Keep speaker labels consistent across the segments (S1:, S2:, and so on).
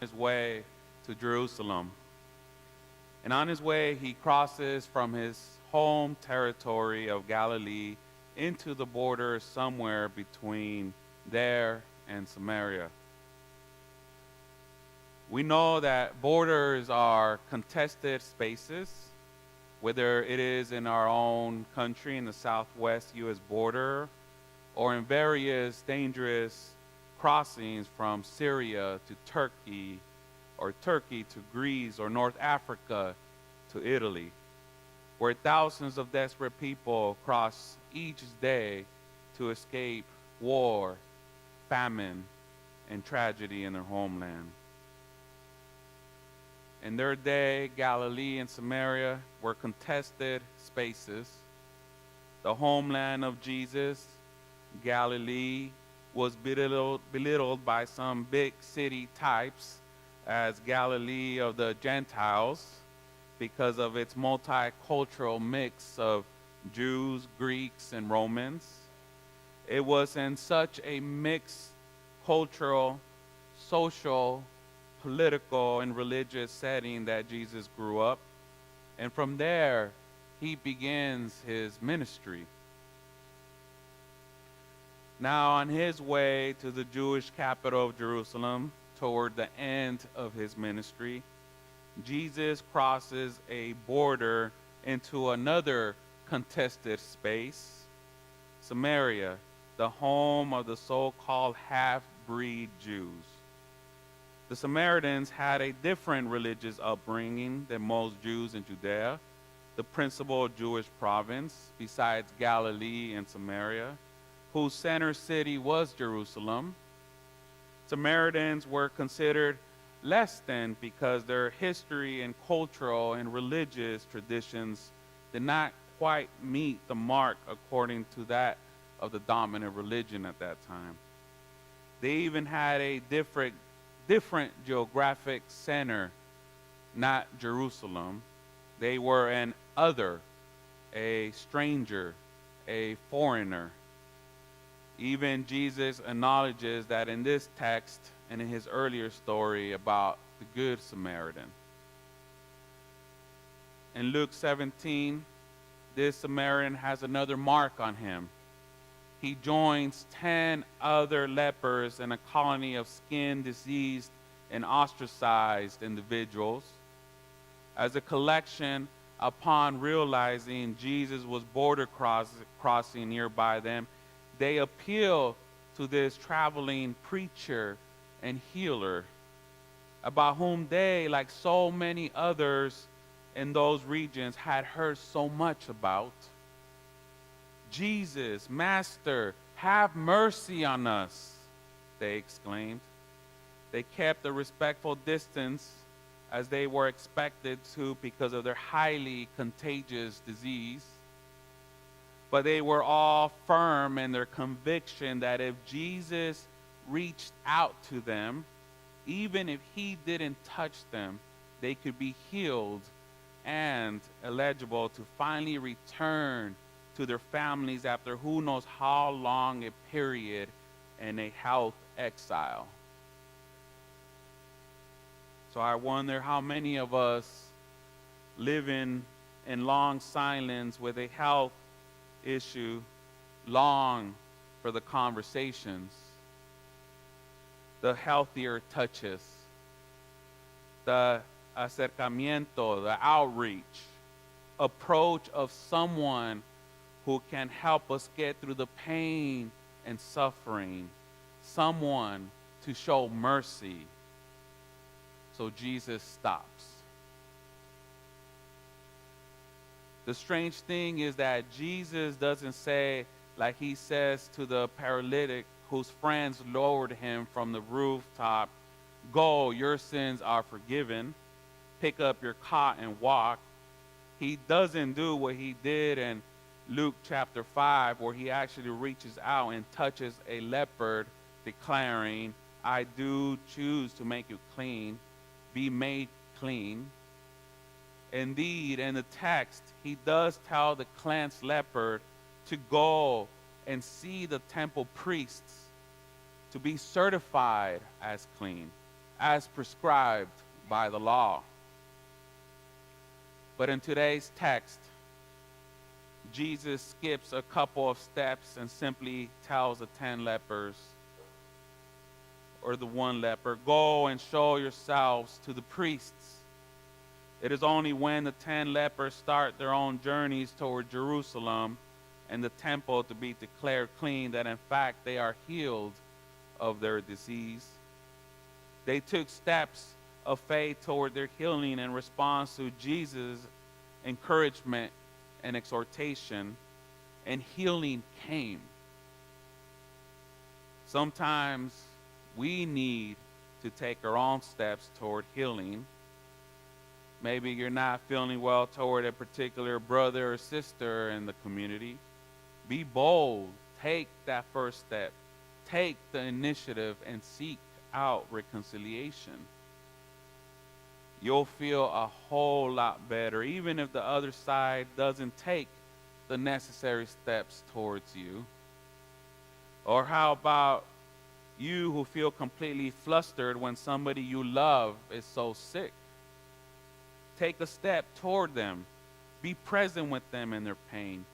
S1: his way to Jerusalem. And on his way, he crosses from his home territory of Galilee into the border somewhere between there and Samaria. We know that borders are contested spaces, whether it is in our own country in the southwest U.S. border or in various dangerous crossings from Syria to Turkey or Turkey to Greece or North Africa to Italy, where thousands of desperate people cross each day to escape war, famine, and tragedy in their homeland. In their day, Galilee and Samaria were contested spaces. The homeland of Jesus, Galilee, was belittled by some big city types as Galilee of the Gentiles because of its multicultural mix of Jews, Greeks, and Romans. It was in such a mixed cultural, social, political, and religious setting that Jesus grew up. And from there, he begins his ministry. Now, on his way to the Jewish capital of Jerusalem, toward the end of his ministry, Jesus crosses a border into another contested space, Samaria, the home of the so-called half-breed Jews. The Samaritans had a different religious upbringing than most Jews in Judea, the principal Jewish province, besides Galilee and Samaria, whose center city was Jerusalem. Samaritans were considered less than because their history and cultural and religious traditions did not quite meet the mark according to that of the dominant religion at that time. They even had a different geographic center, not Jerusalem. They were an other, a stranger, a foreigner. Even Jesus acknowledges that in this text and in his earlier story about the Good Samaritan. In Luke 17, this Samaritan has another mark on him. He joins 10 other lepers in a colony of skin-diseased and ostracized individuals. As a collection, upon realizing Jesus was border crossing nearby them, they appeal to this traveling preacher and healer, about whom they, like so many others in those regions, had heard so much about. Jesus, Master, have mercy on us, they exclaimed. They kept a respectful distance as they were expected to because of their highly contagious disease. But they were all firm in their conviction that if Jesus reached out to them, even if he didn't touch them, they could be healed and eligible to finally return to their families after who knows how long a period in a health exile. So I wonder how many of us living in long silence with a health issue long for the conversations, the healthier touches, the acercamiento, the outreach, approach of someone who can help us get through the pain and suffering, someone to show mercy. So Jesus stops. The strange thing is that Jesus doesn't say, like he says to the paralytic whose friends lowered him from the rooftop, "Go, your sins are forgiven. Pick up your cot and walk." He doesn't do what he did in Luke chapter 5, where he actually reaches out and touches a leopard, declaring, "I do choose to make you clean. Be made clean." Indeed, in the text, he does tell the cleansed leopard to go and see the temple priests to be certified as clean, as prescribed by the law. But in today's text, Jesus skips a couple of steps and simply tells the 10 lepers, or the one leper, go and show yourselves to the priests. It is only when the 10 lepers start their own journeys toward Jerusalem and the temple to be declared clean that in fact they are healed of their disease. They took steps of faith toward their healing in response to Jesus' encouragement and exhortation, and healing came. Sometimes we need to take our own steps toward healing. Maybe you're not feeling well toward a particular brother or sister in the community. Be bold. Take that first step. Take the initiative and seek out reconciliation. You'll feel a whole lot better, even if the other side doesn't take the necessary steps towards you. Or how about you who feel completely flustered when somebody you love is so sick? Take a step toward them. Be present with them in their pain.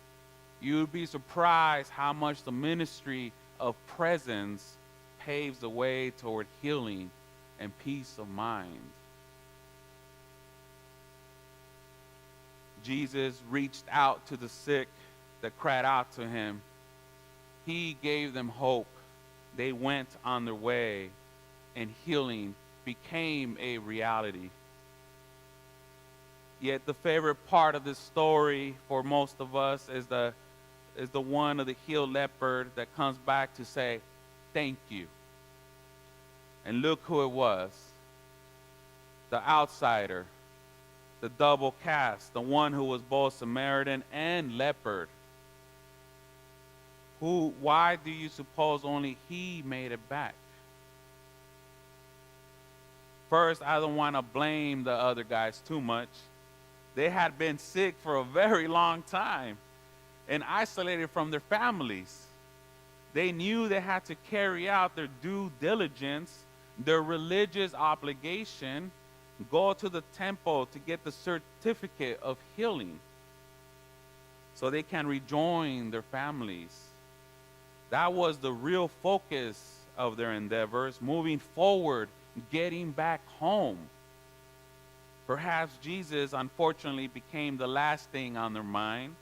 S1: You'd be surprised how much the ministry of presence paves the way toward healing and peace of mind. Jesus reached out to the sick that cried out to him. He gave them hope. They went on their way, and healing became a reality. Yet the favorite part of this story for most of us is the one of the healed leper that comes back to say, thank you. And look who it was. The outsider, the double cast, the one who was both Samaritan and leper. Why do you suppose only he made it back? First, I don't want to blame the other guys too much. They had been sick for a very long time and isolated from their families. They knew they had to carry out their due diligence, their religious obligation, go to the temple to get the certificate of healing so they can rejoin their families. That was the real focus of their endeavors, moving forward, getting back home. Perhaps Jesus, unfortunately, became the last thing on their mind.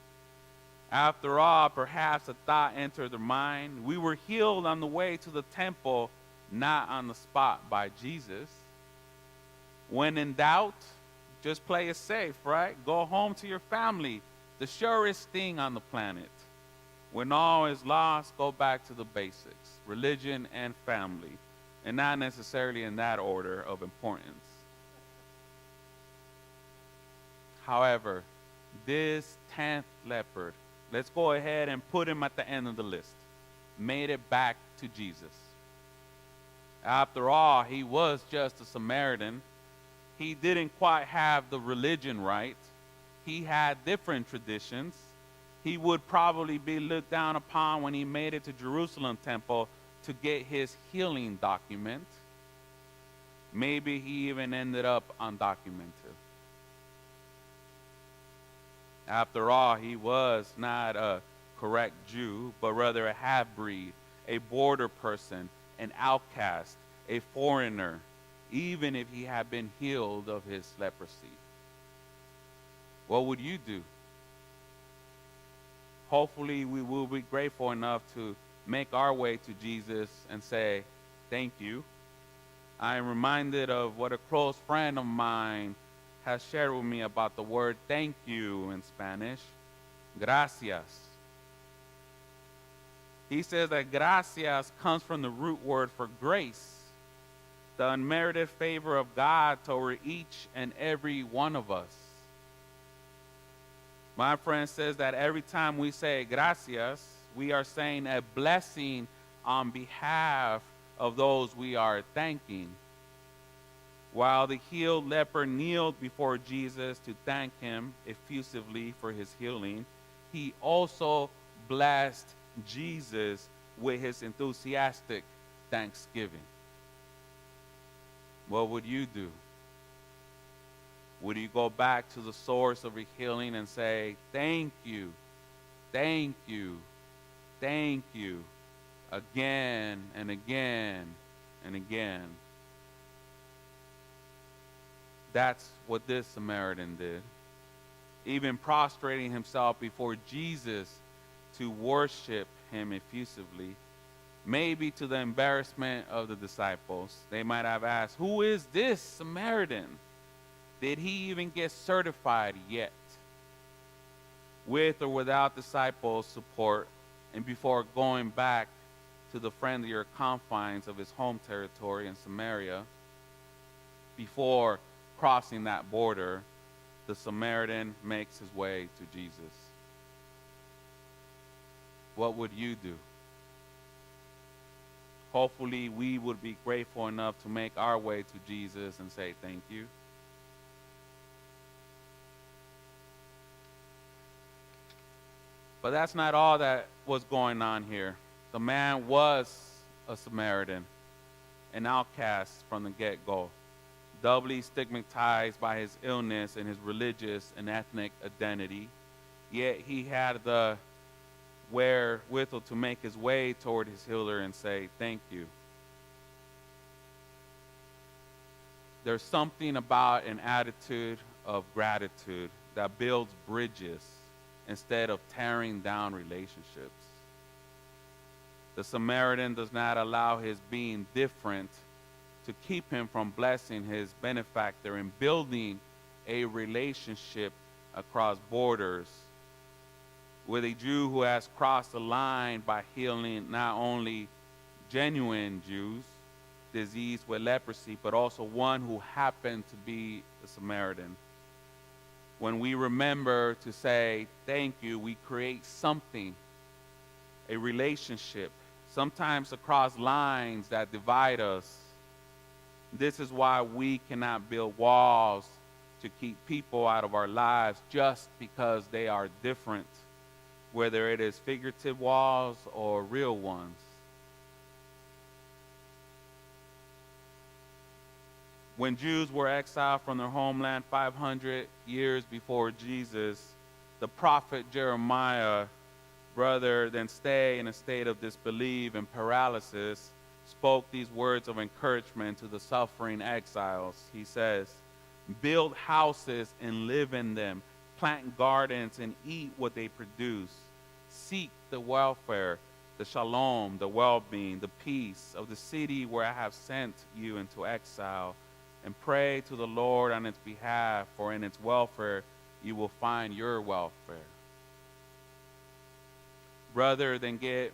S1: After all, perhaps a thought entered their mind. We were healed on the way to the temple, not on the spot by Jesus. When in doubt, just play it safe, right? Go home to your family, the surest thing on the planet. When all is lost, go back to the basics, religion and family, and not necessarily in that order of importance. However, this 10th leper, let's go ahead and put him at the end of the list, made it back to Jesus. After all, he was just a Samaritan. He didn't quite have the religion right. He had different traditions. He would probably be looked down upon when he made it to Jerusalem temple to get his healing document. Maybe he even ended up undocumented. After all, he was not a correct Jew, but rather a half-breed, a border person, an outcast, a foreigner, even if he had been healed of his leprosy. What would you do? Hopefully, we will be grateful enough to make our way to Jesus and say, thank you. I am reminded of what a close friend of mine has shared with me about the word thank you in Spanish, gracias. He says that gracias comes from the root word for grace, the unmerited favor of God toward each and every one of us. My friend says that every time we say gracias, we are saying a blessing on behalf of those we are thanking. While the healed leper kneeled before Jesus to thank him effusively for his healing, he also blessed Jesus with his enthusiastic thanksgiving. What would you do? Would you go back to the source of your healing and say, thank you, thank you, thank you, again and again and again? That's what this Samaritan did. Even prostrating himself before Jesus to worship him effusively, maybe to the embarrassment of the disciples. They might have asked, who is this Samaritan? Did he even get certified yet? With or without disciples' support, and before going back to the friendlier confines of his home territory in Samaria, before crossing that border, the Samaritan makes his way to Jesus. What would you do? Hopefully, we would be grateful enough to make our way to Jesus and say thank you. But that's not all that was going on here. The man was a Samaritan, an outcast from the get-go, doubly stigmatized by his illness and his religious and ethnic identity. Yet he had the wherewithal to make his way toward his healer and say, thank you. There's something about an attitude of gratitude that builds bridges instead of tearing down relationships. The Samaritan does not allow his being different to keep him from blessing his benefactor and building a relationship across borders with a Jew who has crossed the line by healing not only genuine Jews diseased with leprosy, but also one who happened to be a Samaritan. When we remember to say thank you, we create something, a relationship, sometimes across lines that divide us. This is why we cannot build walls to keep people out of our lives just because they are different, whether it is figurative walls or real ones. When Jews were exiled from their homeland 500 years before Jesus, the prophet Jeremiah, rather than stay in a state of disbelief and paralysis, spoke these words of encouragement to the suffering exiles. He says, build houses and live in them, plant gardens and eat what they produce. Seek the welfare, the shalom, the well-being, the peace of the city where I have sent you into exile, and pray to the Lord on its behalf, for in its welfare you will find your welfare. Rather than get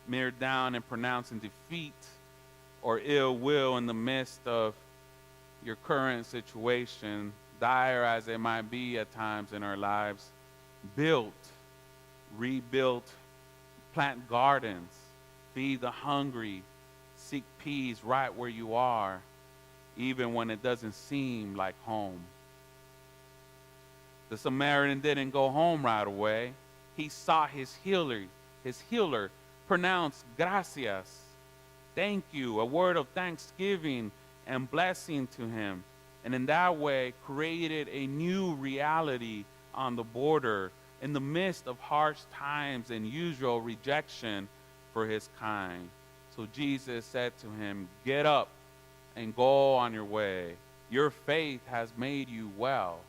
S1: mired down and pronouncing defeat or ill will in the midst of your current situation, dire as it might be at times in our lives, build, rebuild, plant gardens, feed the hungry, seek peace right where you are, even when it doesn't seem like home. The Samaritan didn't go home right away. He saw his healer pronounce gracias, thank you, a word of thanksgiving and blessing to him. And in that way created a new reality on the border in the midst of harsh times and usual rejection for his kind. So Jesus said to him, get up and go on your way. Your faith has made you well.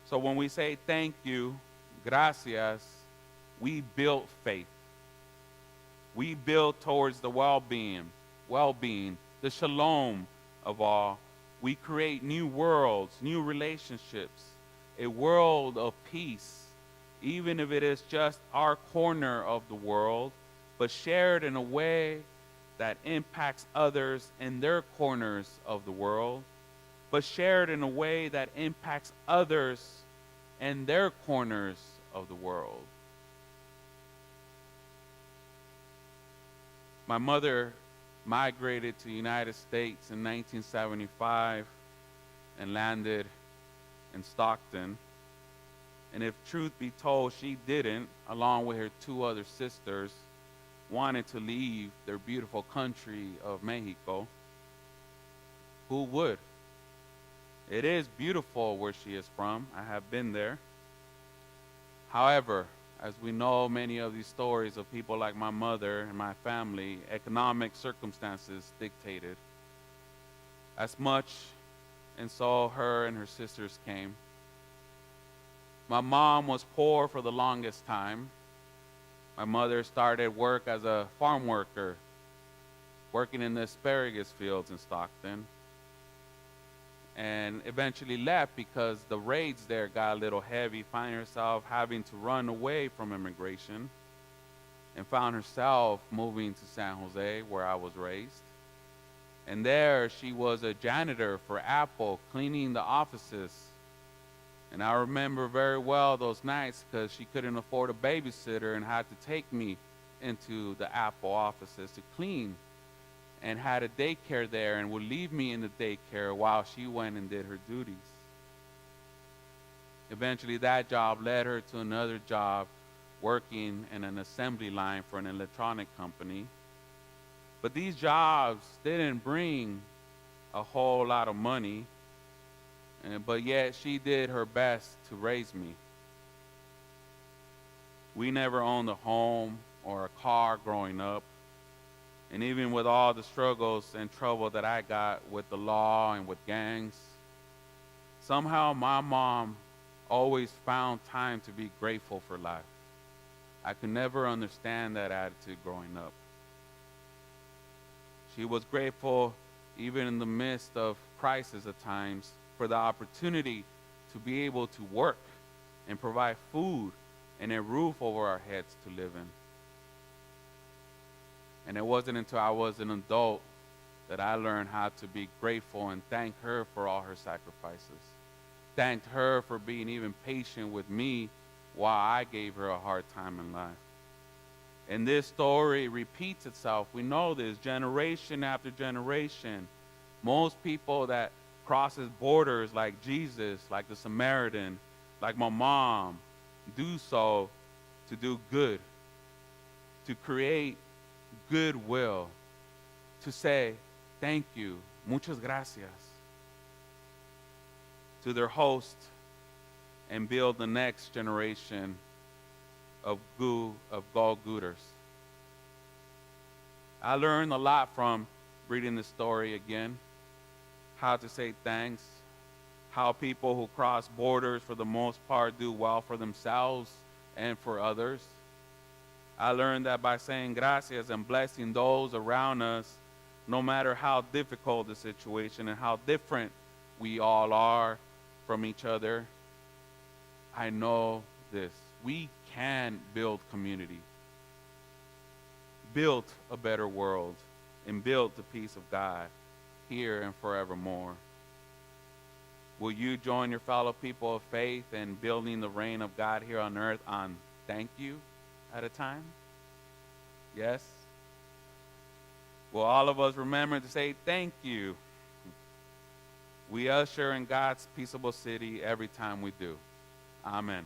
S1: So when we say thank you, gracias, we build faith. We build towards the well-being, the shalom of all. We create new worlds, new relationships, a world of peace, even if it is just our corner of the world, but shared in a way that impacts others in their corners of the world, but shared in a way that impacts others in their corners of the world. My mother migrated to the United States in 1975 and landed in Stockton. And if truth be told, she didn't, along with her two other sisters. wanted to leave their beautiful country of Mexico. Who would? It is beautiful where she is from. I have been there. However, as we know, many of these stories of people like my mother and my family, economic circumstances dictated as much, and so her and her sisters came. My mom was poor for the longest time. My mother started work as a farm worker, working in the asparagus fields in Stockton, and eventually left because the raids there got a little heavy, finding herself having to run away from immigration, and found herself moving to San Jose, where I was raised. And there she was a janitor for Apple, cleaning the offices. And I remember very well those nights because she couldn't afford a babysitter and had to take me into the Apple offices to clean, and had a daycare there and would leave me in the daycare while she went and did her duties. Eventually that job led her to another job working in an assembly line for an electronic company. But these jobs didn't bring a whole lot of money, but yet she did her best to raise me. We never owned a home or a car growing up. And even with all the struggles and trouble that I got with the law and with gangs, somehow my mom always found time to be grateful for life. I could never understand that attitude growing up. She was grateful even in the midst of crisis at times for the opportunity to be able to work and provide food and a roof over our heads to live in. And it wasn't until I was an adult that I learned how to be grateful and thank her for all her sacrifices. Thanked her for being even patient with me while I gave her a hard time in life. And this story repeats itself. We know this generation after generation. Most people that crosses borders like Jesus, like the Samaritan, like my mom, do so to do good, to create goodwill, to say thank you, muchas gracias, to their host, and build the next generation of go-getters. I learned a lot from reading this story again, how to say thanks, how people who cross borders for the most part do well for themselves and for others. I learned that by saying gracias and blessing those around us, no matter how difficult the situation and how different we all are from each other, I know this. We can build community, build a better world, and build the peace of God here and forevermore. Will you join your fellow people of faith in building the reign of God here on earth on thank you at a time? Yes? Will all of us remember to say thank you? We usher in God's peaceable city every time we do. Amen.